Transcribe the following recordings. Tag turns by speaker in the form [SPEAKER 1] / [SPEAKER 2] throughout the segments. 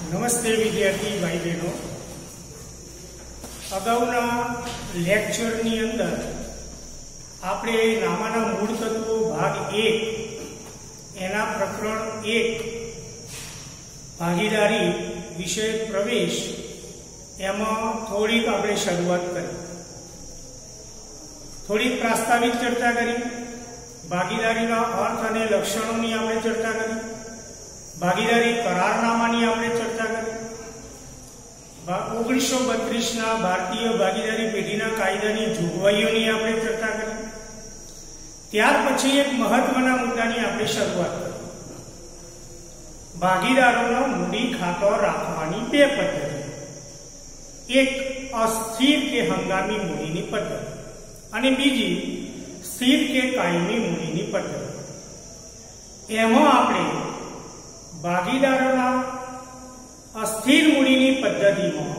[SPEAKER 1] नमस्ते विद्यार्थी भाई बहनों, अगाउना लेक्चरनी अंदर आपणे नामाना मूळ तत्वो भाग 1 एना प्रकरण 1 भागीदारी विषय प्रवेश एमां थोड़ीक आपणे शरूआत करी। थोड़ी प्रास्ताविक चर्चा करी, भागीदारीना अर्थ अने लक्षणोनी आपणे चर्चा करी, भागीदारी करारनामानी आपणे चर्चा करी, 1932 ना भारतीय भागीदारी पेढीना कायदानी जोगवाईओनी आपणे चर्चा करी। त्यार पछी एक महत्वना मुद्दानी आपणे शरूआत करी। भागीदारोनो मूडी खातो राखवानी बे पद्धति, एक अस्थिर के हंगामी मूडीनी पद्धति अने बीजी स्थिर के कायमी मूडीनी पद्धति। एमां आपणे भागीदारोना अस्थिर मूडीनी पद्धतिमां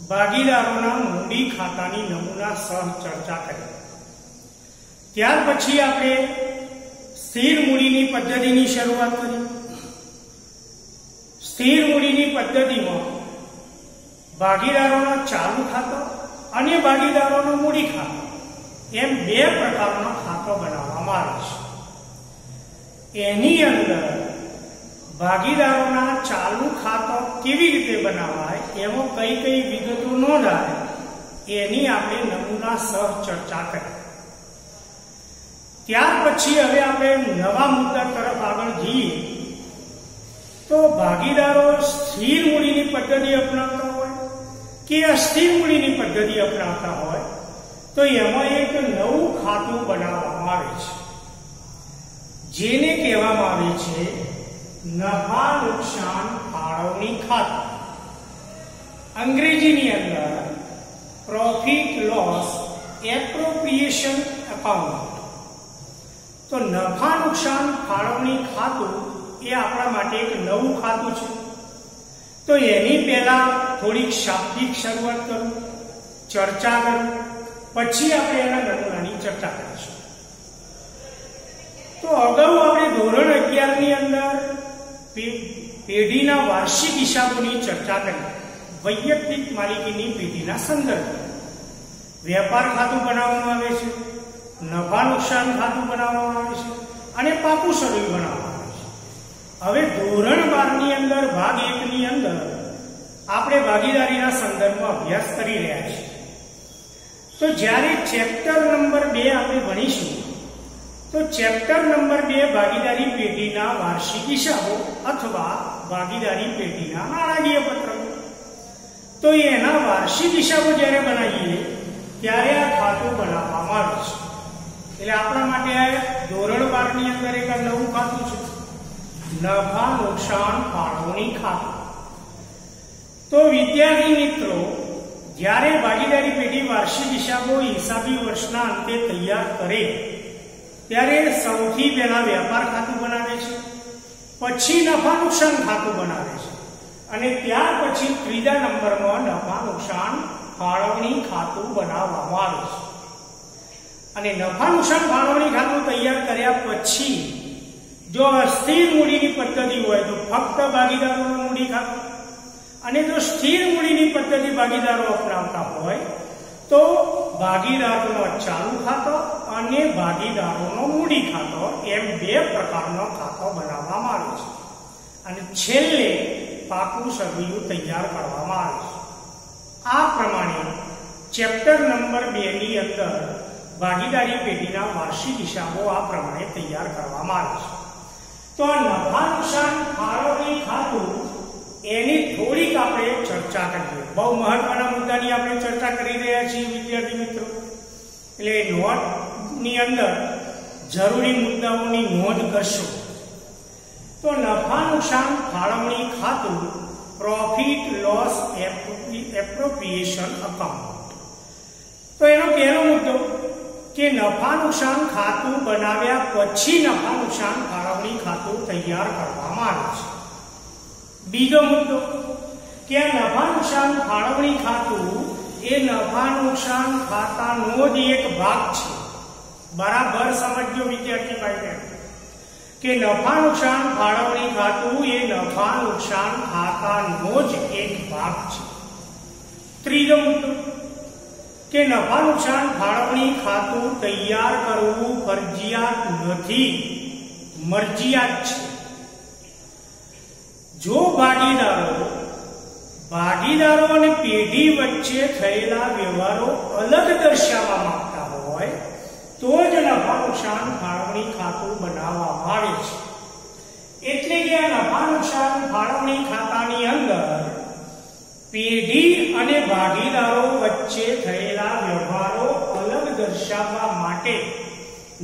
[SPEAKER 1] भागीदारोना मूडी खातानी नमूना सह चर्चा करी। त्यार पछी आपणे स्थिर मूडीनी पद्धतिनी शरूआत करी। स्थिर मूडीनी पद्धतिमां भागीदारोना चालू खातो अने भागीदारोनो मूडी खातो एम बे प्रकारनो खातो बनाववामां आवे छे। एनी अंदर भागीदारोना चालू खातो केवी रीते बनावाय एवं कई कई विगतो नोंधाय एनी आपणे नमूना सह चर्चा करी। त्यार पछी हवे आपणे नवा मुद्दा तरफ आगळ जईए तो भागीदारो स्थिर मूडीनी पद्धति अपनावता होय के अस्थिर मूडीनी पद्धति अपनावता होय तो एमां एक नवुं खातुं बनाववामां आवे छे जेने कहेवामां आवे छे नफा नुकसान फाळवणी खातुं। अंग्रेजीनी अंदर प्रॉफिट लॉस एप्रोप्रिएशन अकाउंट। तो नफा नुकसान फाळवणी खातुं ए आपणा माटे एक नवुं खातुं छे। तो एनी पहेला थोड़ी शाब्दिक शरूआत करूं, चर्चा करूं, पछी आपणे एना नमूनानी चर्चा करीशुं। तो अगाऊ आपणे धोरण 11 ની અંદર पेढ़ीना वार्षिक हिसाबोनी चर्चा करी। वैयक्तिक मालिकीनी पेढ़ीना संदर्भे व्यापार खातुं बनाववामां आवे छे, नफा नुकसान खातुं बनाववामां आवे छे अने पाकું શરૂ बनाववामां आवे छे। हवे धोरण 12 ની અંદર भाग 1 ની અંદર आपणे भागीदारीना संदर्भमां अभ्यास करी रह्या छीए। तो ज्यारे चेप्टर नंबर 2 आपणे भणीशुं तो चेप्टर नंबर 2 भागीदारी पेढ़ीना वार्षिक हिसाबो अथवा भागीदारी पेढ़ीना नाणाकीय पत्रको। तो एना वार्षिक हिसाबो ज्यारे बनावीए त्यारे आ खातुं बनाववामां आवे छे। એટલે આપણા માટે આ ધોરણ 12 ની અંદર એક નવું ખાતું છે, નફા નુકસાન ફાળવણી ખાતું। તો વિદ્યાર્થી મિત્રો, જ્યારે ભાગીદારી પેઢી વાર્ષિક હિસાબો હિસાબી વર્ષના અંતે તૈયાર કરે ત્યારે સૌથી પહેલા વ્યાપાર ખાતું બનાવે છે, પછી નફા નુકસાન ખાતું બનાવે છે અને ત્યાર પછી ત્રીજા નંબરમાં નફા નુકસાન ફાળવણી ખાતું બનાવવામાં આવે છે। અને નફા નુકસાન ફાળવણી ખાતું તૈયાર કર્યા પછી જો અસ્થિર મૂડીની પદ્ધતિ હોય તો ફક્ત ભાગીદારોનું મૂડી ખાતું અને જો સ્થિર મૂડીની પદ્ધતિ ભાગીદારો અપનાવતા હોય तो भागीदारोनो चालू खातो अने भागीदारोनो मूडी खातो एम बे प्रकारनो खातो बनाववामां आवे छे अने छेल्ले पाकું સરવૈયું तैयार करवामां आवे छे। आ प्रमाणे चेप्टर नंबर 2 ની અંદર भागीदारी पेढ़ीना वार्षिक हिसाबो आ प्रमाणे तैयार करवामां आवे छे। तो नफा नुकसान फाळवणी खातुं एनी थोड़ीक आपणे चर्चा करीए। बहु महत्वना मुद्दानी आपणे चर्चा करी रह्या छीए विद्यार्थी मित्रों। એટલે નોટની અંદર જરૂરી મુદ્દાઓની નોંધ કરશો। તો નફા નુકસાન ફાળવણી ખાતું પ્રોફિટ લોસ એપ્રોપ્રિએશન અકાઉન્ટ। તો એનો પહેલો મુદ્દો કે નફા નુકસાન ખાતું બનાવ્યા પછી નફા નુકસાન ફાળવણી ખાતું તૈયાર કરવામાં આવે છે। बीजो मुद्दो कि नफा नुकसान फाळवणी खातुं ए नफा नुकसान खातानो ज एक भाग छे। बराबर समझो विद्यार्थी भाई बहन के नफा नुकसान फाळवणी खातुं ए नफा નફા નુકસાન ખાતાનો જ એક ભાગ છે. ત્રીજો મુદ્દો કે નફા નુકસાન ફાળવણી ખાતું તૈયાર કરવું ફરજિયાત નથી, મરજિયાત છે. જો ભાગીદારો અને પેઢી વચ્ચે થયેલા વ્યવહારો અલગ દર્શાવવા માંગતા હોય તો જ નફા નુકસાન ફાળવણી ખાતું બનાવવામાં આવે છે. એટલે કે આ નફા નુકસાન ફાળવણી ખાતાની અંદર પેઢી અને ભાગીદારો વચ્ચે થયેલા વ્યવહારો અલગ દર્શાવવા માટે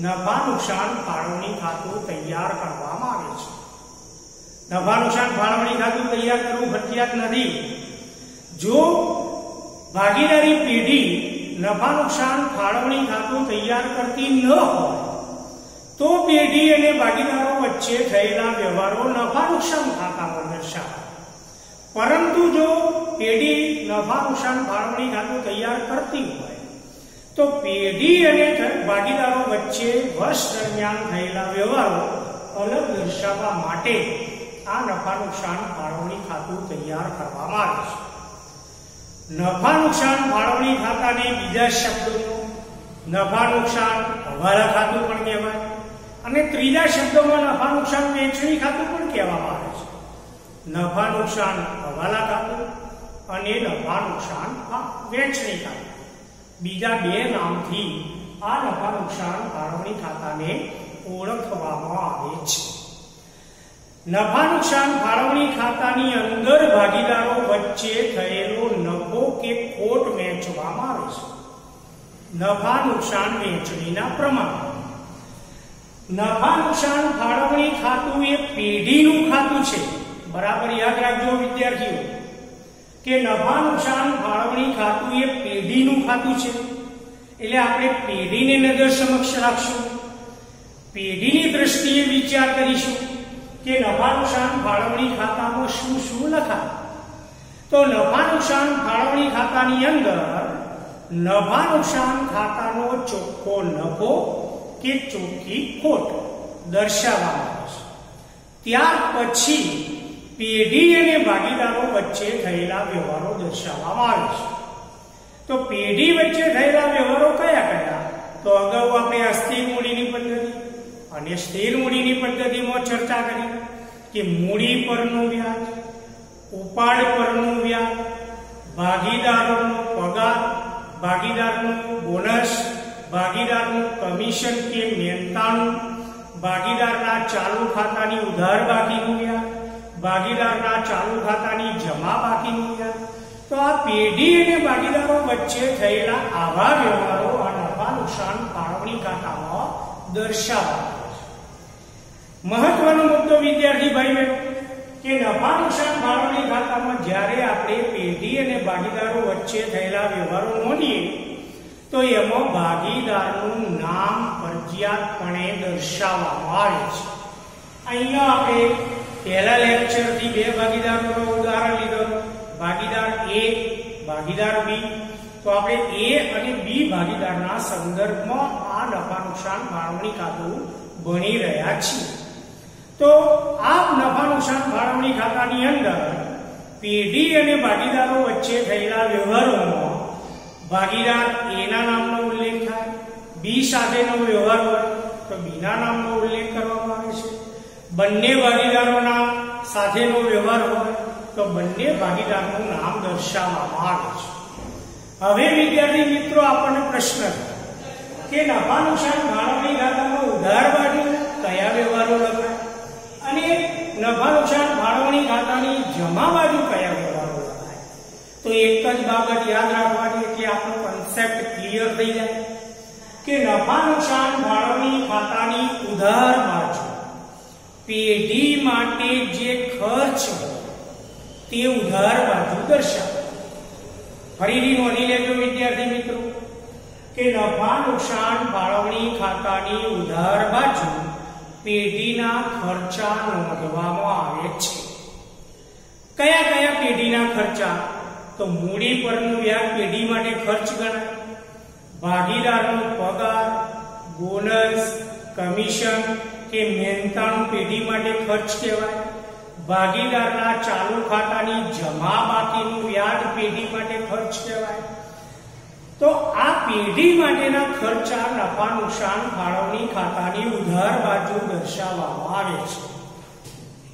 [SPEAKER 1] નફા નુકસાન ફાળવણી ખાતું તૈયાર કરવામાં આવે છે. નફા નુકસાન ફાળવણી ખાતું તૈયાર કરવું ફરજિયાત નથી. જો ભાગીદારી પેઢી નફા નુકસાન ફાળવણી ખાતું તૈયાર કરતી ન હોય તો પેઢી અને ભાગીદારો વચ્ચે થયેલા વ્યવહારો નફા નુકસાન ખાતામાં દર્શાવે. પરંતુ જો પેઢી નફા નુકસાન ફાળવણી ખાતું તૈયાર કરતી હોય તો પેઢી અને ભાગીદારો વચ્ચે વર્ષ દરમિયાન થયેલા વ્યવહારો અલગ દર્શાવવા માટે આ નફા નુકસાન ફાળવણી ખાતું તૈયાર કરવામાં આવે છે. નફા નુકસાન ફાળવણી ખાતાને બીજા શબ્દોમાં નફા નુકસાન હવાલા ખાતું પણ કહેવાય અને ત્રીજા શબ્દોમાં નફા નુકસાન વહેંચણી ખાતું પણ કહેવામાં આવે છે. નફા નુકસાન હવાલા ખાતું અને નફા નુકસાન વહેંચણી ખાતું બીજા બે નામથી આ નફા નુકસાન ફાળવણી ખાતાને ઓળખવામાં આવે છે. નફા નુકસાન ફાળવણી ખાતાની અંદર ભાગીદારો વચ્ચે થયેલો નફો કે ખોટ વહેંચવામાં આવે છે. નફા નુકસાન વહેંચણીના પ્રમાણ. નફા નુકસાન ફાળવણી ખાતું એ પેઢીનું ખાતું છે. બરાબર યાદ રાખજો વિદ્યાર્થીઓ કે નફા નુકસાન ફાળવણી ખાતું એ પેઢીનું ખાતું છે. એટલે આપણે પેઢીને નજર સમક્ષ રાખશું, પેઢીની દ્રષ્ટિએ વિચાર કરીશું કે નફા નુકસાન ફાળવણી ખાતામાં શું શું લખાય. તો નફા નુકસાન ફાળવણી ખાતાની અંદર નફા નુકસાન ખાતાનો ચોખ્ખો નફો કે ચોખ્ખી ખોટ દર્શાવવામાં આવે છે. ત્યાર પછી પેઢી અને ભાગીદારો વચ્ચે થયેલા વ્યવહારો દર્શાવવામાં આવે છે. તો પેઢી વચ્ચે થયેલા વ્યવહારો કયા કયા? તો અગાઉ આપણે અસ્થિર મૂડીની પદ્ધતિ અને સ્થિર મૂડીની પદ્ધતિમાં ચર્ચા કરી કે મૂડી પરનું વ્યાજ, ઉપાડ પરનું વ્યાજ, ભાગીદારોનો પગાર, ભાગીદારનું બોનસ, ભાગીદારનું કમિશન કે મહેનતાણું, ભાગીદારના ચાલુ ખાતાની ઉધાર બાકીનું વ્યાજ, ભાગીદારના ચાલુ ખાતાની જમા બાકીનું વ્યાજ. તો આ પેઢી અને ભાગીદારો વચ્ચે થયેલા આવા વ્યવહારો આ નફા નુકસાન ફાળવણી ખાતામાં દર્શાવવામાં આવે છે. મહત્વનો મુદ્દો વિદ્યાર્થી ભાઈઓ કે નફા નુકસાન ફાળવણી ખાતામાં જ્યારે આપણે પેઢી અને ભાગીદારો વચ્ચે થયેલા વ્યવહારો નોંધીએ તો એમાં ભાગીદારનું નામ ફરજિયાતપણે દર્શાવવામાં આવે છે. અહીંયા આપણે પહેલા લેક્ચરથી બે ભાગીદારોનું ઉદાહરણ લીધું, ભાગીદાર એ, ભાગીદાર બી. તો આપણે એ અને બી ભાગીદારના સંદર્ભમાં આ નફા નુકસાન ફાળવણી ખાતું ભણી રહ્યા છીએ. તો આ નફા નુકસાન ફાળવણી ખાતાની અંદર પેઢી અને ભાગીદારો વચ્ચે થયેલા વ્યવહારોમાં ભાગીદાર એના નામનો ઉલ્લેખ થાય, બી સાથેનો વ્યવહાર હોય તો બીના નામનો ઉલ્લેખ કરવામાં આવે છે. બંને ભાગીદારોના સાથેનો વ્યવહાર હોય તો બંને ભાગીદારનું નામ દર્શાવવામાં આવે છે. હવે વિદ્યાર્થી મિત્રો આપણને પ્રશ્ન કે નફા નુકસાન ફાળવણી ખાતામાં ઉધાર બાજુ કયા વ્યવહારો લખાય અને નફા નુકસાન ફાળવણી ખાતાની જમા બાજુ કયા વ્યવહારો લખાય? તો એક જ બાબત યાદ રાખવાની એટલે આપણો કન્સેપ્ટ ક્લિયર થઈ જાય કે નફા નુકસાન ફાળવણી ખાતાની ઉધાર બાજુ પેઢી માટે જે ખર્ચ તે ઉધાર બાજુ દર્શાવે. ફરીથી નોંધી લેજો વિદ્યાર્થી મિત્રો કે નફા નુકસાન ફાળવણી ખાતાની ઉધાર બાજુ પેઢીના ખર્ચા નોંધવામાં આવે છે. કયા કયા પેઢીના ખર્ચા? તો મૂડી પરનું વ્યાજ પેઢી માટે ખર્ચ ગણાય, ભાગીદારનો પગાર, બોનસ, કમિશન કે મહેનતાણું પેઢી માટે ખર્ચ કહેવાય, ભાગીદારના ચાલુ ખાતાની જમા બાકીનું વ્યાજ પેઢી માટે ખર્ચ કહેવાય. તો આ પેઢી માટેના ખર્ચા નફા નુકસાન ફાળવણી ખાતાની ઉધાર બાજુ દર્શાવવામાં આવે છે.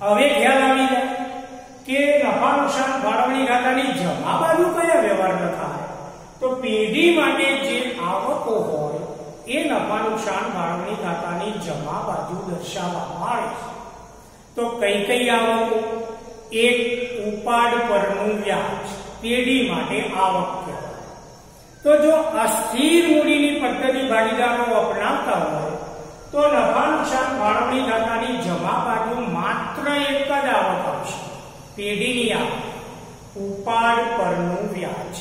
[SPEAKER 1] હવે ખ્યાલ આવી જાય કે નફા નુકસાન ફાળવણી ખાતાની જમા બાજુ કયા વ્યવહાર થાય? તો પેઢી માટે જે આવકો હોય એ નફા નુકસાન ફાળવણી ખાતાની જમા બાજુ દર્શાવવામાં આવે છે. તો કઈ કઈ આવકો? એક, ઉપાડ પરનું વ્યાજ પેઢી માટે આવક કહેવાય. તો જો અસ્થિર મૂડીની પદ્ધતિ ભાગીદારો અપનાવતા હોય તો નફા નુકસાન ફાળવણી ખાતાની જમા બાજુ માત્ર એક જ આવક આવશે, પેઢીની આવક, ઉપાડ પરનું વ્યાજ.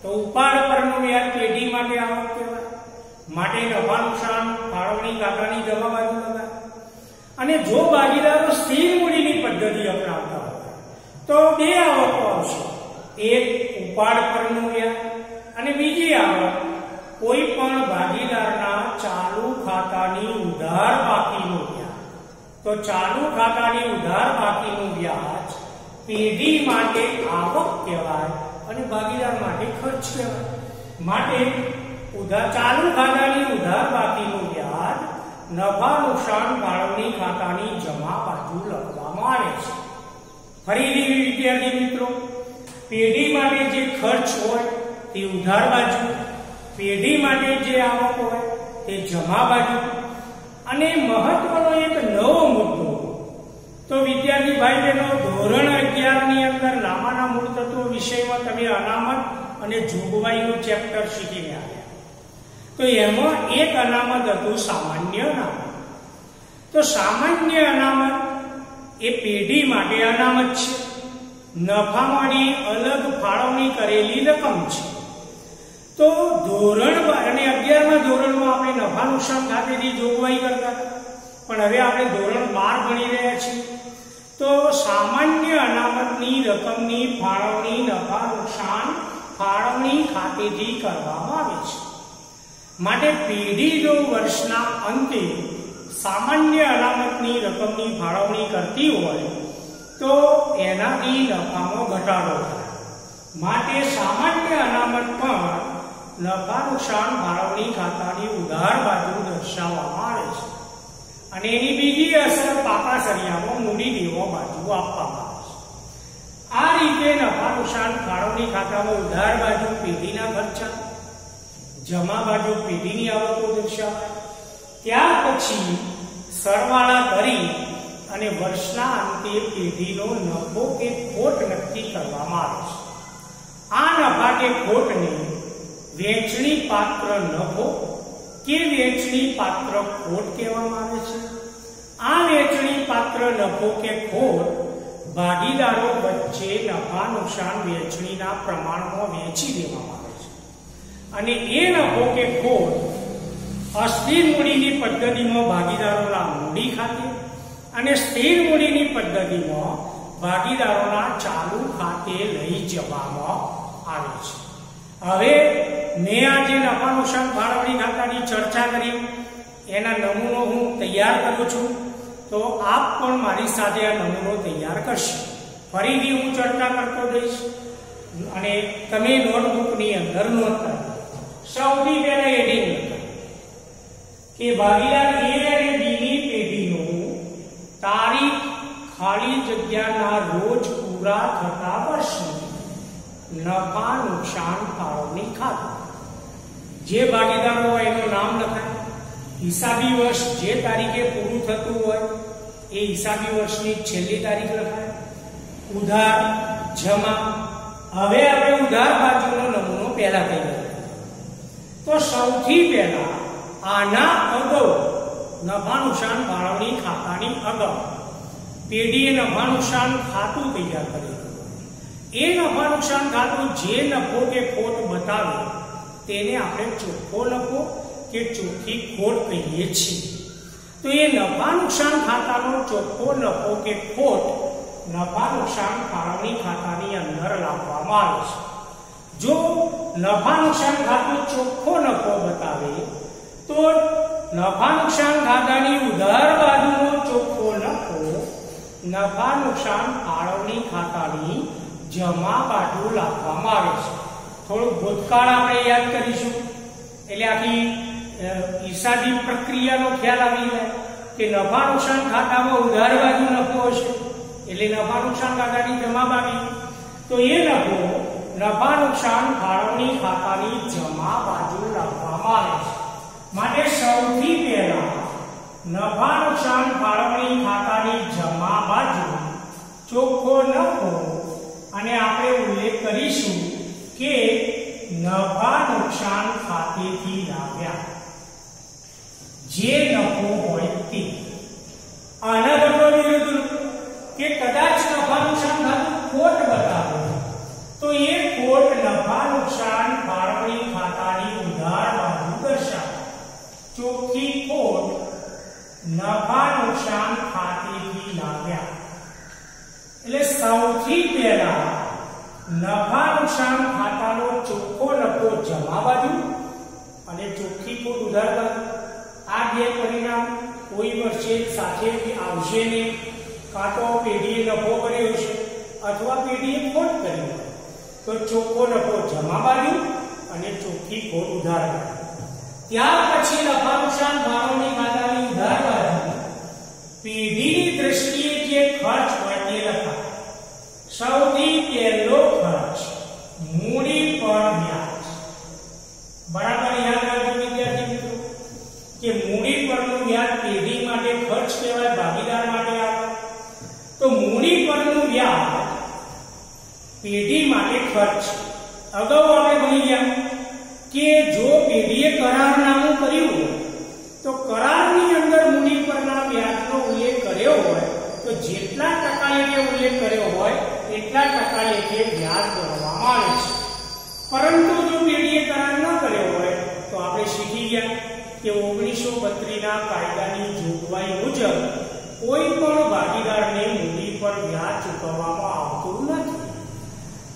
[SPEAKER 1] તો ઉપાડ પરનું વ્યાજ પેઢી માટે આવક કહેવાય. માટે નફા નુકસાન ફાળવણી ખાતાની જમા બાજુ લગાય. અને જો ભાગીદારો સ્થિર મૂડીની પદ્ધતિ અપનાવતા હોય તો બે આવકો આવશે, એક ઉપાડ પરનું વ્યાજ અને બીજી આવક કોઈ પણ ભાગીદારના ચાલુ ખાતાની ઉધાર બાકીનું વ્યાજ. તો ચાલુ ખાતાની ઉધાર બાકીનું વ્યાજ પેઢી માટે આવક કહેવાય અને ભાગીદાર માટે ખર્ચ કહેવાય. માટે ચાલુ ખાતાની ઉધાર બાકીનું વ્યાજ નફા નુકસાન ફાળવણી ખાતાની જમા બાજુ લખવામાં આવે છે. ફરીથી વિદ્યાર્થી મિત્રો, પેઢી માટે જે ખર્ચ હોય તે ઉધાર બાજુ, પેઢી માટે જે આવક હોય તે જમા બાજુ. અને મહત્વનો એક નવો મુદ્દો, તો વિદ્યાર્થી ભાઈ બહેનો, ધોરણ 11 ની અંદર નામાના મૂળ તત્વો વિષયમાં તમે અનામત અને જોગવાઈનું ચેપ્ટર શીખીને આવ્યા. તો એમાં એક અનામત હતું સામાન્ય અનામત. તો સામાન્ય અનામત એ પેઢી માટે અનામત છે, નફામાંની અલગ ફાળવણી કરેલી રકમ છે. તો ધોરણ અને 11મા ધોરણમાં આપણે નફા નુકસાન ખાતેથી જોગવાઈ કરતા હતા, પણ હવે આપણે ધોરણ 12 ભણી રહ્યા છીએ. તો સામાન્ય અનામતની રકમની ફાળવણી નફા નુકસાન ફાળવણી ખાતેથી કરવામાં આવે છે. માટે પેઢી જો વર્ષના અંતે સામાન્ય અનામતની રકમની ફાળવણી કરતી હોય તો એનાથી નફામાં ઘટાડો થાય. માટે સામાન્ય અનામત પણ નફા નુકસાન ફાળવણી ખાતાની ઉધાર બાજુ દર્શાવવામાં આવે છે. અને એની બીજી અસર પાકા સરિયામાં મૂડી દેવા બાજુ આપવામાં આવે છે. આ રીતે નફા નુકસાન ફાળવણી ખાતામાં ઉધાર બાજુ પેઢીના ખર્ચા, જમા બાજુ પેઢીની આવકો દર્શાવાય. ત્યાર પછી સરવાળા કરી અને વર્ષના અંતે પેઢીનો નફો કે ખોટ નક્કી કરવામાં આવે છે. આ નફા કે ખોટને વેચણી પાત્ર નફો કે વેચણી પાત્ર ખોટ કહેવામાં આવે છે. આ વેચણી પાત્ર નફો કે ખોટ ભાગીદારો વચ્ચે નફા નુકસાન વેચણીના પ્રમાણમાં વેચી દેવામાં આવે છે. અને એ નફો કે ખોટ અસ્થિર મૂડીની પદ્ધતિમાં ભાગીદારોના મૂડી ખાતે અને સ્થિર મૂડીની પદ્ધતિમાં ભાગીદારોના ચાલુ ખાતે લઈ જવામાં આવે છે. હવે મેં આજે નફા નુકસાન ફાળવણી ખાતાની ચર્ચા કરી, એના નમૂનો હું તૈયાર કરું છું. તો આપ પણ મારી સાથે આ નમૂનો તૈયાર કરશો. ફરીથી હું ચર્ચા કરતો જઈશ અને તમે નોટબુકની અંદર નોંધ કરો. સૌથી પહેલા હેડિંગ કે ભાગીદાર A અને B ની પેઢીનું તારીખ ખાલી જગ્યાના રોજ પૂરા થતા વર્ષનું નફા નુકસાન ફાળવણી ખાતું. જે ભાગીદારો હોય એનું નામ લખાય, હિસાબી વર્ષ જે તારીખે પૂરું થતું હોય એ હિસાબી વર્ષની છેલ્લી તારીખ લખાય. ઉધાર, જમા. હવે આપણે ઉધાર બાજુનો નમૂનો પહેલા તૈયાર. તો સૌથી પહેલા આના અગાઉ નફા નુકસાન ફાળવણી ખાતાની અગાઉ પેઢીએ નફા નુકસાન ખાતું તૈયાર કર્યું. એ નફા નુકસાન ખાતું જે નફો કે ખોટ બતાવે તેને આપણે ચોખ્ખો નફો કે ચોખ્ખી ખોટ કહીએ છીએ. તો એ નફા નુકસાન ખાતાનો ચોખ્ખો નફો કે ખોટ નફા નુકસાન ફાળવણી ખાતાની અંદર લાવવામાં આવે છે. જો નફા નુકસાન ખાતું ચોખ્ખો નફો બતાવે તો નફા નુકસાન ખાતાની ઉધાર બાજુનો ચોખ્ખો નફો નફા નુકસાન ફાળવણી ખાતાની જમા બાજુ લખવામાં આવે છે. થોડું ભૂતકાળ આપણે યાદ કરીશું એટલે આખી હિસાબી પ્રક્રિયાનો ખ્યાલ આવી જાય કે નફા નુકસાન ખાતામાં ઉધાર બાજુ નફો હશે એટલે નફા નુકસાન ખાતાની જમા બાજુ, તો એ નફો નફા નુકસાન ફાળવણી ખાતાની જમા બાજુ લખવામાં આવે છે. માટે સૌથી પહેલા નફા નુકસાન ફાળવણી ખાતાની જમા બાજુ ચોખ્ખો નફો, અને આપણે ઉલ્લેખ કરીશું કે નફા નુકસાન ખાતેથી લાવ્યા જે નફો હોય તે. આના કરતો વિરુદ્ધ કે કદાચ નફા નુકસાન ખાતું ખોટ બતાવે તો એ ખોટ નફા નુકસાન ફાળવણી ખાતાની ઉધાર બાજુ દર્શાવે. ચોખ્ખી ખોટ નફા નુકસાન ખાતેથી લાવ્યા એટલે સૌથી પહેલા નફા નુકસાન ખાતાનો ચોખ્ખો નફો જમા બાજુ અને ચોખ્ખી ખોટ ઉધાર બાજુ. આ બે પરિણામ કોઈ વર્ષે સાથે આવશે ને, કાં તો પેઢીએ નફો કર્યો છે અથવા પેઢીએ ખોટ કરી હોય તો ચોખ્ખો નફો જમા બાજુ અને ચોખ્ખી ખોટ ઉધાર બાજુ. ત્યાર પછી નફા નુકસાન ફાળવણી ખાતાની ઉધાર બાજુ પેઢીની દ્રષ્ટિએ જે ખર્ચ હોય તે લખાય. સૌથી પહેલો ખર્ચ મૂડી પર વ્યાજ. બરાબર યાદ રાખજો વિદ્યાર્થી મિત્રો કે મૂડી પરનું વ્યાજ પેઢી માટે ખર્ચ કહેવાય, ભાગીદાર માટે આવે. તો મૂડી પરનું વ્યાજ પેઢી માટે ખર્ચ. અગાઉ આપણે ભણી ગયા કે જો પેઢીએ કરારનામું કર્યું હોય તો કરારની અંદર મૂડી પરના વ્યાજનો ઉલ્લેખ કર્યો હોય તો જેટલા ટકા લેખે ઉલ્લેખ કર્યો હોય એટલા ટકા લેખે વ્યાજ ભરવામાં આવે છે. પરંતુ જો પેઢીએ કરાર ન કર્યો હોય તો આપણે શીખી ગયા કે 1932 ના કાયદાની જોગવાઈ મુજબ કોઈ પણ ભાગીદારને મૂડી પર વ્યાજ ચૂકવવામાં આવતું નથી.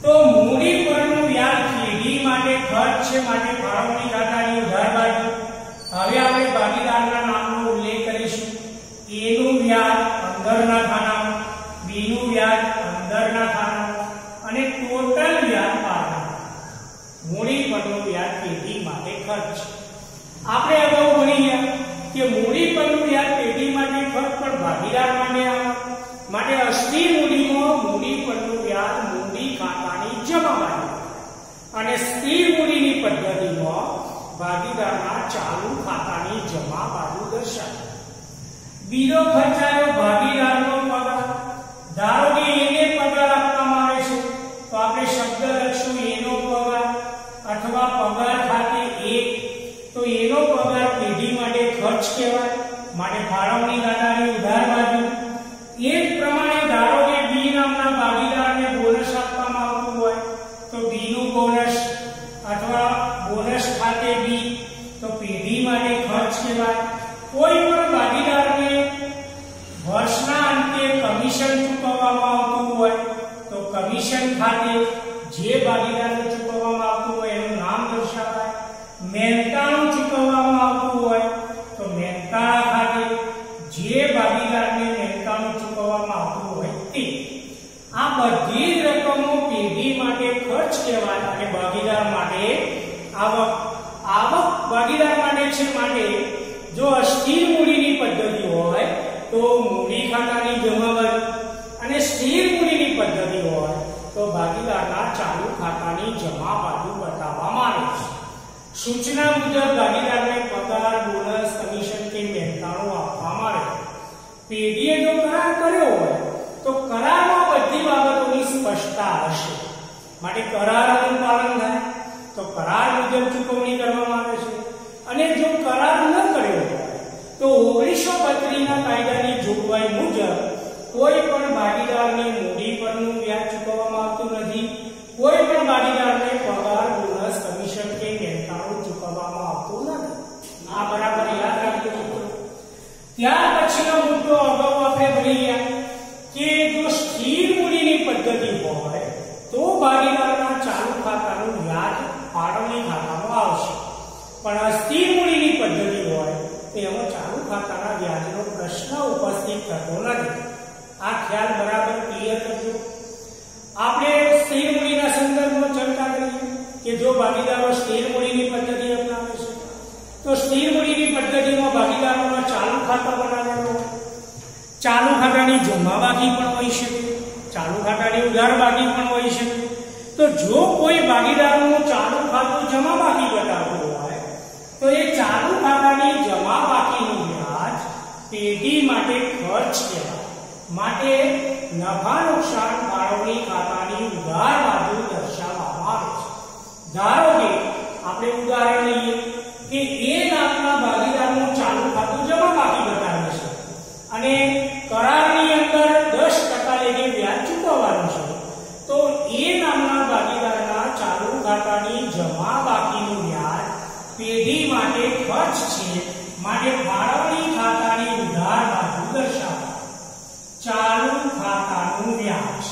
[SPEAKER 1] તો મૂડી પરનું વ્યાજ પેઢી માટે ખર્ચ છે, માટે ફાળવણી ખાતાની ઉધાર બાજુ. હવે આપણે ભાગીદારના નામનો ઉલ્લેખ કરીશું. A નું વ્યાજ અંદરના ખાનામાં, B નું વ્યાજ અંદરના ખાનામાં અને ટોટલ વ્યાજ બહારના. મૂડી પરનું વ્યાજ પેઢી માટે ખર્ચ. આપણે અગાઉ ભણી ગયા કે મૂડી પરનું વ્યાજ પેઢી માટે ખર્ચ પણ ભાગીદાર માટે આવે. માટે અસ્થિર મૂડીમાં મૂડી પરનું વ્યાજ મૂડી ખાતાની જમા બાજુ અને સ્થિર મૂડીની પદ્ધતિમાં ભાગીદારના ચાલુ ખાતાની જમા બાજુ દર્શાવે. બીજો ખર્ચ આવ્યો ભાગીદારનો પગાર. ધારો કે એને પગાર આપવામાં આવે છે તો આપણે શબ્દ લખશું એનો પગાર અથવા પગાર ખાતે 1. તો એનો પગાર પેઢી માટે ખર્ચ કહેવાય, માટે ફાળવણી ખાતાની ઉધાર બાજુ. એ જ પ્રમાણે ધારો કે B નામના ભાગીદારને બોનસ આપવામાં આવતું હોય તો B નું બોનસ અથવા બોનસ ખાતે B તો પેઢી માટે ખર્ચ કહેવાય. કોઈ પણ ભાગીદારને વર્ષના અંતે કમિશન ચૂકવવામાં આવતું હોય તો કમિશન ખાતે જે ભાગીદારને ચૂકવવામાં આવતું હોય એનું નામ દર્શાવાય. મહેનતાણું ચૂકવવામાં આવતું હોય તો મહેનતાણા ખાતે જે ભાગીદારને મહેનતાણું ચૂકવવામાં આવતું હોય તે. આ બધી જ રકમો પેઢી માટે ખર્ચ કહેવાય અને ભાગીદાર માટે આવક. આવક ભાગીદાર માટે છે, માટે જો અસ્થિર મૂડીની પદ્ધતિ હોય તો મૂડી ખાતાની જમા બાજુ અને સ્થિર મૂડીની પદ્ધતિ હોય તો ભાગીદારના ચાલુ ખાતાની જમા બાજુ બતાવવામાં આવે છે. સૂચના મુજબ ભાગીદારને પગાર, બોનસ, કમિશન કે મહેનતાણું આપવામાં આવે. પેઢીએ જો કરાર કર્યો હોય તો કરારમાં બધી બાબતોની સ્પષ્ટતા હશે. માટે કરારનું પાલન થાય તો કરાર મુજબ ચૂકવણી કરવામાં આવે છે. અને જો કરાર ન કર્યો હોય તો 1932 ના કાયદાની જોગવાઈ મુજબ કોઈ પણ ભાગીદારને મૂડી પરનું વ્યાજ ચૂકવવામાં આવતું નથી. કોઈ પણ ભાગીદારને પગાર, બોનસ, કમિશન કે મહેનતાણું ચૂકવવામાં આવતું નથી. આ બરાબર યાદ રાખજો મિત્રો. ત્યાર પછીનો મુદ્દો અગાઉ આપણે ભણી ગયા કે જો સ્થિર મૂડીની પદ્ધતિ હોય તો ભાગીદારના ચાલુ ખાતાનું વ્યાજ ફાળવણી ખાતામાં આવશે. પણ અસ્થિર મૂડીની પદ્ધતિ હોય તો એમાં ચાલુ ખાતાના વ્યાજનો પ્રશ્ન ઉપસ્થિત થતો નથી. આ ખ્યાલ આપણે સ્થિર મૂડીના સંદર્ભમાં ચર્ચા કરી કે જો ભાગીદારો સ્થિર મૂડીની પદ્ધતિ અપનાવે છે તો સ્થિર મૂડીની પદ્ધતિમાં ભાગીદારોના ચાલુ ખાતા બનાવેલો, ચાલુ ખાતાની જમા બાકી પણ હોઈ શકે, ચાલુ ખાતાની ઉધાર બાકી પણ હોઈ શકે. તો જો કોઈ ભાગીદારોનું ચાલુ ખાતું જમા બાકી બતાવતું હોય તો એ ચાલુ ખાતાની જમા બાકીનું વ્યાજ પેઢી માટે ખર્ચ કહેવાય. માટે નફા નુકસાન ફાળવણી ખાતાની ઉધાર બાજુ દર્શાવવામાં આવે છે. ધારો કે આપણે ઉદાહરણ લઈએ કે એ નામના ભાગીદારનું ચાલુ ખાતું જમા બાકી બતાવે છે અને કરારની અંદર 10% લેખે વ્યાજ ચૂકવવાનું છે. તો એ નામના ભાગીદારના ચાલુ ખાતાની જમા બાકીનું વ્યાજ પેઢી માટે ખર્ચ છે. માટે ફાળવણી ખાતાની ઉધાર બાજુ દર્શાવો. ચાલુ ખાતાનું વ્યાજ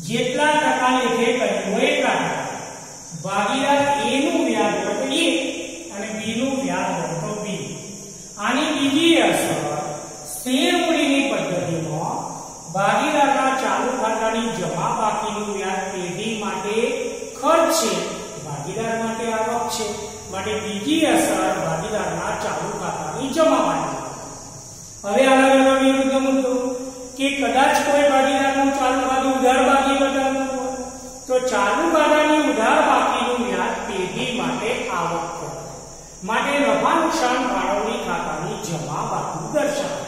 [SPEAKER 1] જેટલા ટકા લેખે કહ્યું હોય એટલા ટકા. ભાગીદાર એ નું વ્યાજ હોય તો એ અને બી નું વ્યાજ હોય તો બી. આની બીજી અસર સ્થિર મૂડીની પદ્ધતિમાં ભાગીદારના ચાલુ ખાતાની જમા બાકીનું વ્યાજ પેઢી માટે ખર્ચ છે, ભાગીદાર માટે આવક છે. માટે બીજી અસર ભાગીદારના ચાલુ ખાતાની જમા બાકી. હવે આના વિરુદ્ધ મુદ્દો કે કદાચ કોઈ ભાગીદારનું ચાલુ ખાતું ઉધાર બાકી બતાવતું હોય તો ચાલુ ખાતાની ઉધાર બાકીનું વ્યાજ પેઢી માટે આવક કહેવાય. માટે નફા નુકસાન ફાળવણી ખાતાની જમા બાકી દર્શાવે.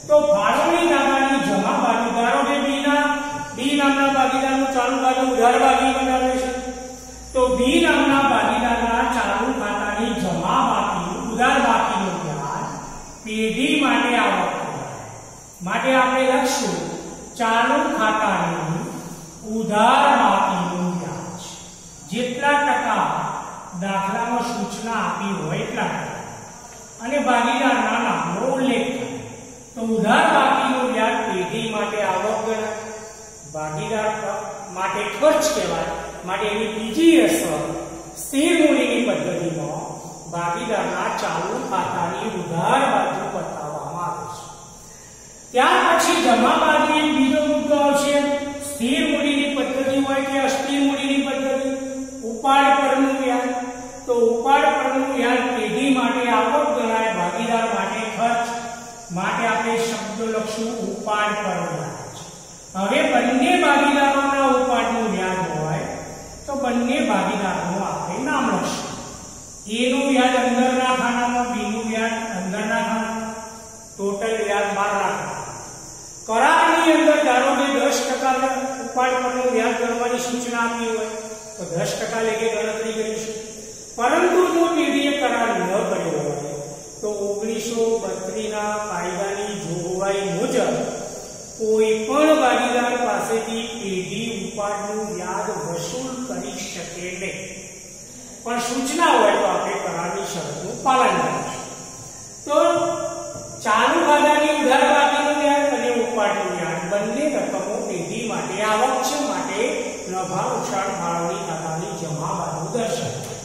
[SPEAKER 1] તો ફાળવણી ખાતાની જમા બાકી, ધારો કે બી નામના ભાગીદારનું ચાલુ ખાતું ઉધાર બાકી બતાવે છે તો બી નામના ભાગીદારના ચાલુ ખાતાની જમા બાકી ઉધાર બાકીનું વ્યાજ પેઢી માટે આવક કહેવાય. માટે આપણે લખશું ચાલુ ખાતાની ઉધાર બાકીનું વ્યાજ જેટલા ટકા દાખલામાં સૂચના આપી હોય એટલા ટકા અને ભાગીદારના નામનો ઉલ્લેખ થાય તો ઉધાર બાકીનું વ્યાજ પેઢી માટે આવક ગણાય, ભાગીદાર માટે ખર્ચ કહેવાય. માટે એની બીજી અસર સ્થિર મૂડીની પદ્ધતિમાં ભાગીદારના ચાલુ ખાતાની ઉધાર બાજુ બતાવવામાં આવે છે. ત્યાર પછી જમા બાજુ એક બીજો મુદ્દો આવશે. સ્થિર મૂડીની પદ્ધતિ હોય કે અસ્થિર મૂડીની પદ્ધતિ, ઉપાડ પરનું વ્યાજ. તો ઉપાડ પરનું વ્યાજ પેઢી માટે આવક ગણાય, ભાગીદાર માટે ખર્ચ. માટે આપણે શબ્દ લખશું ઉપાડ પર વ્યાજ. હવે બંને ભાગીદારોના ઉપાડનું વ્યાજ હોય તો બંને ભાગીદારોનું આપણે નામ લખશું. એ નું વ્યાજ અંદરના ખાનામાં, બી નું વ્યાજ અંદરના ખાનામાં. ટોટલ વ્યાજ 12 કરારની અંદર ધારો કે 10% ઉપાડ પરનું વ્યાજ ગણવાની સૂચના આપી હોય તો 10% લેખે ગણતરી કરીશું. પરંતુ જો પેઢીએ કરાર ન કર્યો હોય તો 1932 ના કાયદાની જોગવાઈ મુજબ કોઈ પણ ભાગીદાર પાસેથી પેઢી ઉપાડનું વ્યાજ વસૂલ કરી શકે નહીં. પણ સૂચના હોય તો આપણે કરારની શરતનું પાલન કરીશું. તો ચાલુ ખાતાની ઉધાર બાકીનું વ્યાજ અને ઉપાડનું વ્યાજ બંને રકમો પેઢી માટે આવક છે. માટે નફા નુકસાન ફાળવણી ખાતાની જમા બાજુ દર્શાવે.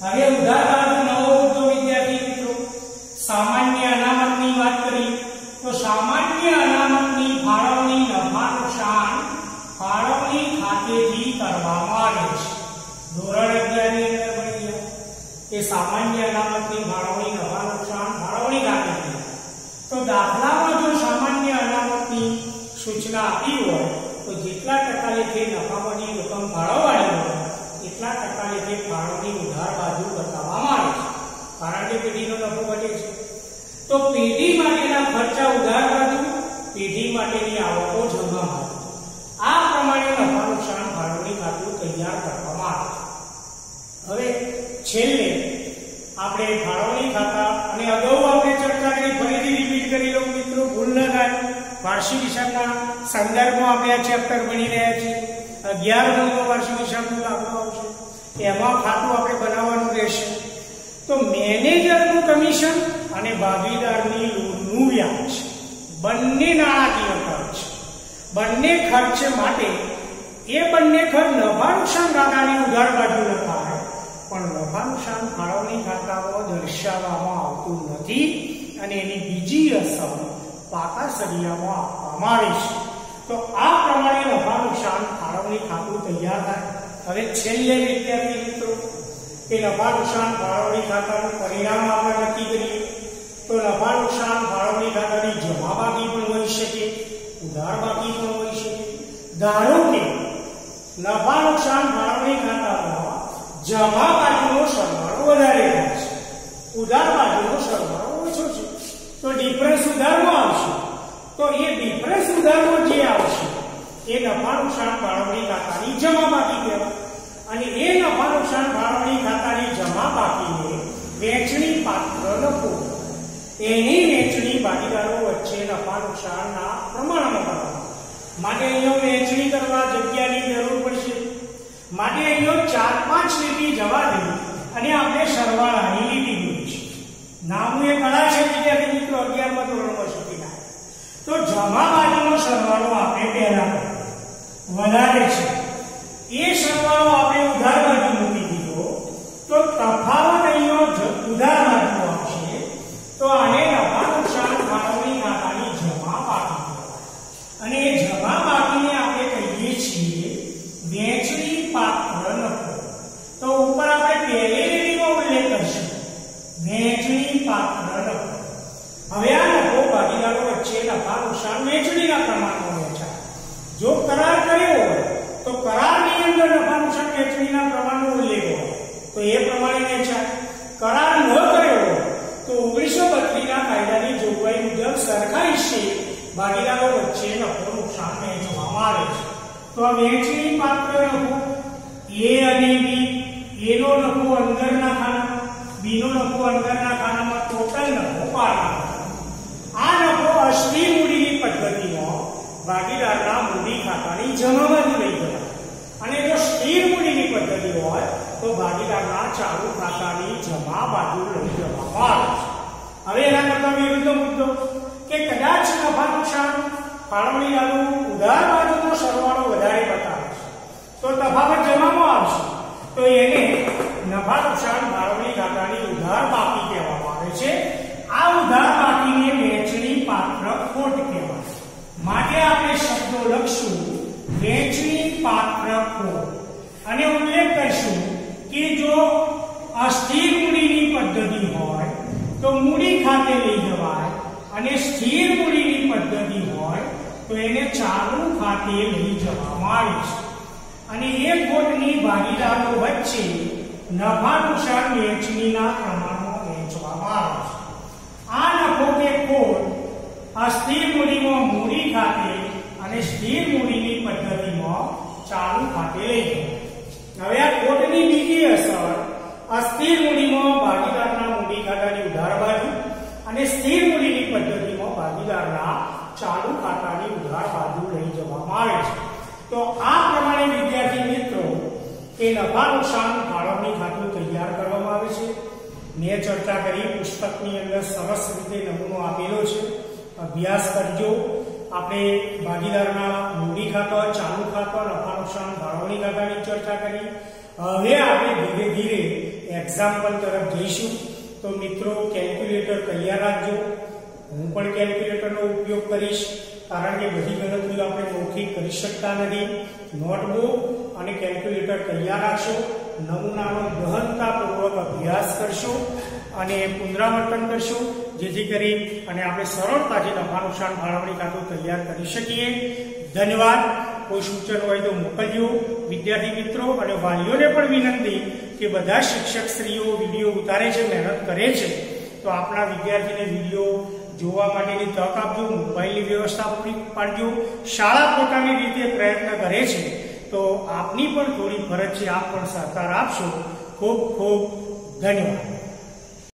[SPEAKER 1] હવે ઉધાર બાજુ નવો મુદ્દો વિદ્યાર્થી મિત્રો, સામાન્ય અનામતની વાત કરી તો સામાન્ય અનામતની ફાળવણી નફા નુકસાન ફાળવણી ખાતેથી કરવામાં આવે છે. ધોરણ 11 ની અંદર ભણી ગયા કે સામાન્ય અનામતની ફાળવણી નફા નુકસાન ફાળવણી ખાતેથી. તો દાખલામાં જો સામાન્ય અનામતની સૂચના આપી હોય તો જેટલા ટકા લેખે નફામાંની રકમ ફાળવવાની હોય એટલા ટકા લેખે ફાળવણી ઉધાર બાજુ બતાવવામાં આવે છે. કારણ કે પેઢીનો નફો ઘટે છે તો પેઢી માટેના ખર્ચા ઉધાર બાજુ, પેઢી માટેની આવકો જમા બાજુ. આ પ્રમાણે નફા નુકસાન ફાળવણી ખાતું તૈયાર કરવામાં આવે છે. હવે છેલ્લે આપણે ફાળવણી ખાતા અને અગાઉ આપણે ચર્ચા કરી, ફરીથી રિપીટ કરી લો મિત્રો, ભૂલ ન થાય. વાર્ષિક હિસાબના સંદર્ભમાં આપણે આ ચેપ્ટર ભણી રહ્યા છીએ. 11 નંબર વાર્ષિક હિસાબનો દાખલો આવશે, એમાં ખાતું આપણે બનાવવાનું રહેશે. તો મેનેજરનું કમિશન અને ભાગીદારની લોનનું વ્યાજ બંને નાણાકીય ખર્ચ, બંને ખર્ચ માટે એ બંને ખર્ચ નફા નુકસાન ખાતાની ઉધાર બાજુ લખાય પણ નફા નુકસાન ફાળવણી ખાતામાં દર્શાવવામાં આવતું નથી. અને એની બીજી અસર પાકા સળિયામાં આપવામાં આવે છે. તો આ પ્રમાણે નફા નુકસાન ફાળવણી ફાળવણી ખાતું તૈયાર થાય. હવે છેલ્લે વિદ્યાર્થી મિત્રો કે નફા નુકસાન ફાળવણી ખાતાનું પરિણામ આપણે નક્કી કરીએ. તો નફા નુકસાન ફાળવણી ખાતાની જમા બાકી પણ હોઈ શકે, ઉધાર બાકી પણ હોઈ શકે. ધારો કે નફા નુકસાન ફાળવણી ખાતામાં જમા બાજુનો સરવાળો વધારે થાય છે, ઉધાર બાજુનો સરવાળો ઓછો છે, તો ડિફરન્સ ઉધારમાં આવશે. તો એ ડિફરન્સ ઉધારમાં જે આવશે એ નફા નુકસાન ફાળવણી ખાતાની જમા બાકી કહેવાય. અને એ નફા નુકસાન ફાળવણી ખાતાની જમા બાકીને વેચણી પાત્ર નફો એની વેચણી ભાગીદારો વચ્ચે નફા નુકસાનના પ્રમાણમાં કરવાનું. માટે અહીંયા વેચણી કરવા જગ્યાની જરૂર પડશે. માટે અહીંયા 4-5 લીટી જવા દે અને આપણે સરવાળાની લીટી દોરીશું. નામું એ કળા છે વિદ્યાર્થી મિત્રો 11મા ધોરણમાં શીખીને. તો જમા બાજુનો સરવાળો આપણે પહેલા વધારે છે, એ સરવાળો આપણે ઉધાર બાજુ મૂકી દીધો તો તફાવત અહીંયા ઉધાર બાજુ આવશે. તો આને નફા નુકસાન ફાળવણી ખાતાની જમા બાકી કહેવાય. અને એ જમા બાકીને આપણે કહીએ છીએ વેચણી પાત્ર નફો. તો ઉપર આપણે પહેલી લીટીનો ઉલ્લેખ કરશું વેચણી પાત્ર નફો. હવે આ નફો ભાગીદારો વચ્ચે નફા નુકસાન વેચણીના પ્રમાણમાં વહેંચાય. જો કરાર કર્યો હોય તો કરારની અંદર નફા નુકસાન વેચણીના પ્રમાણનો ઉલ્લેખ હોય તો એ પ્રમાણે વહેંચાય. કરાર ન કર્યો હોય તો 1932ના કાયદાની જોગવાઈ મુજબ સરખા હિસ્સે ભાગીદારો વચ્ચે નફો નુકસાન વહેંચવામાં આવે છે. તો આ વેચણી પાત્ર નફો એ અને બી, એનો નફો અંદરના ખાના, બીનો નફો અંદરના ખાનામાં ટોટલ નફો બહારના. આ નફો અસ્થિર મૂડીની પદ્ધતિમાં ભાગીદારના મૂડી ખાતાની જમા બાજુ લઈ જવાય. અને જો સ્થિર મૂડીની પદ્ધતિ હોય તો ભાગીદારના ચાલુ ખાતાની જમા બાજુ લઈ જવામાં આવે છે. હવે એના કરતા વિરુદ્ધ મુદ્દો કે કદાચ નફા નુકસાન ફાળવણી બાજુ ઉધાર બાજુનો સરવાળો વધારે બતાવે છે તો તફાવત જમામાં આવશે. તો એને નફા નુકસાન ફાળવણી ખાતાની ઉધાર બાકી કહેવામાં આવે છે. આ ઉધાર બાકીને વેચણી પાત્ર ખોટ કહેવાય. માટે આપણે શબ્દો લખશું વેચણી પાત્ર ખોટ અને ઉલ્લેખ કરશું કે જો અસ્થિર મૂડીની પદ્ધતિ હોય તો મૂડી ખાતે લઈ જવાય અને સ્થિર મૂડીની પદ્ધતિ હોય તો એને ચાલુ ખાતે લઈ જવામાં આવે છે. અને એ ખોટની ભાગીદારો વચ્ચે નફા નુકસાન વેચણીના પ્રમાણમાં વહેંચવામાં આવે છે. આ નફો કે ખોટ અસ્થિર મૂડીમાં મૂડી ખાતે અને સ્થિર મૂડીની પદ્ધતિમાં ચાલુ ખાતે લઈ જવાય. હવે આ ખોટની બીજી અસર અસ્થિર મૂડીમાં ભાગીદારના મૂડી ખાતાની ઉધાર બાજુ અને સ્થિર મૂડીની પદ્ધતિમાં ભાગીદારના ચાલુ ખાતાની ઉધાર બાજુ લઈ જવામાં આવે છે. તો આ પ્રમાણે વિદ્યાર્થી મિત્રો એ નફા નુકસાન ફાળવણી ખાતું તૈયાર કરવામાં આવે છે. મેં ચર્ચા કરી પુસ્તકની અંદર સરસ રીતે નમૂનો આપેલો છે, અભ્યાસ કરજો. આપણે ભાગીદારના મૂડી ખાતા, ચાલુ ખાતા, નફા નુકસાન ફાળવણી ખાતાની ચર્ચા કરી. હવે આપણે ધીરે ધીરે એક્ઝામ્પલ તરફ જઈશું. તો મિત્રો કેલ્ક્યુલેટર તૈયાર રાખજો. હું પણ કેલ્ક્યુલેટરનો ઉપયોગ કરીશ કારણ કે બધી ગણતરીઓ આપણે મૌખિક કરી શકતા નથી. નોટબુક અને કેલ્ક્યુલેટર તૈયાર રાખશો, નમૂનાનો ગહનતાપૂર્વક અભ્યાસ કરશો અને પુનરાવર્તન કરશો જેથી કરી અને આપણે સરળતાથી નફા નુકસાન ફાળવણી ખાતું તૈયાર કરી શકીએ. ધન્યવાદ. કોઈ સૂચન હોય તો મોકલજો. વિદ્યાર્થી મિત્રો અને વાલીઓને પણ વિનંતી કે બધા શિક્ષકશ્રીઓ વિડીયો ઉતારે છે, મહેનત કરે છે, તો આપણા વિદ્યાર્થીને વિડીયો જોવા માટેની તક આપજો, મોબાઈલની વ્યવસ્થા પૂરી પાડજો. શાળા પોતાની રીતે પ્રયત્ન કરે છે તો આપની પણ થોડી ફરજ છે, આપ પણ સહકાર આપશો. ખૂબ ખૂબ ધન્યવાદ.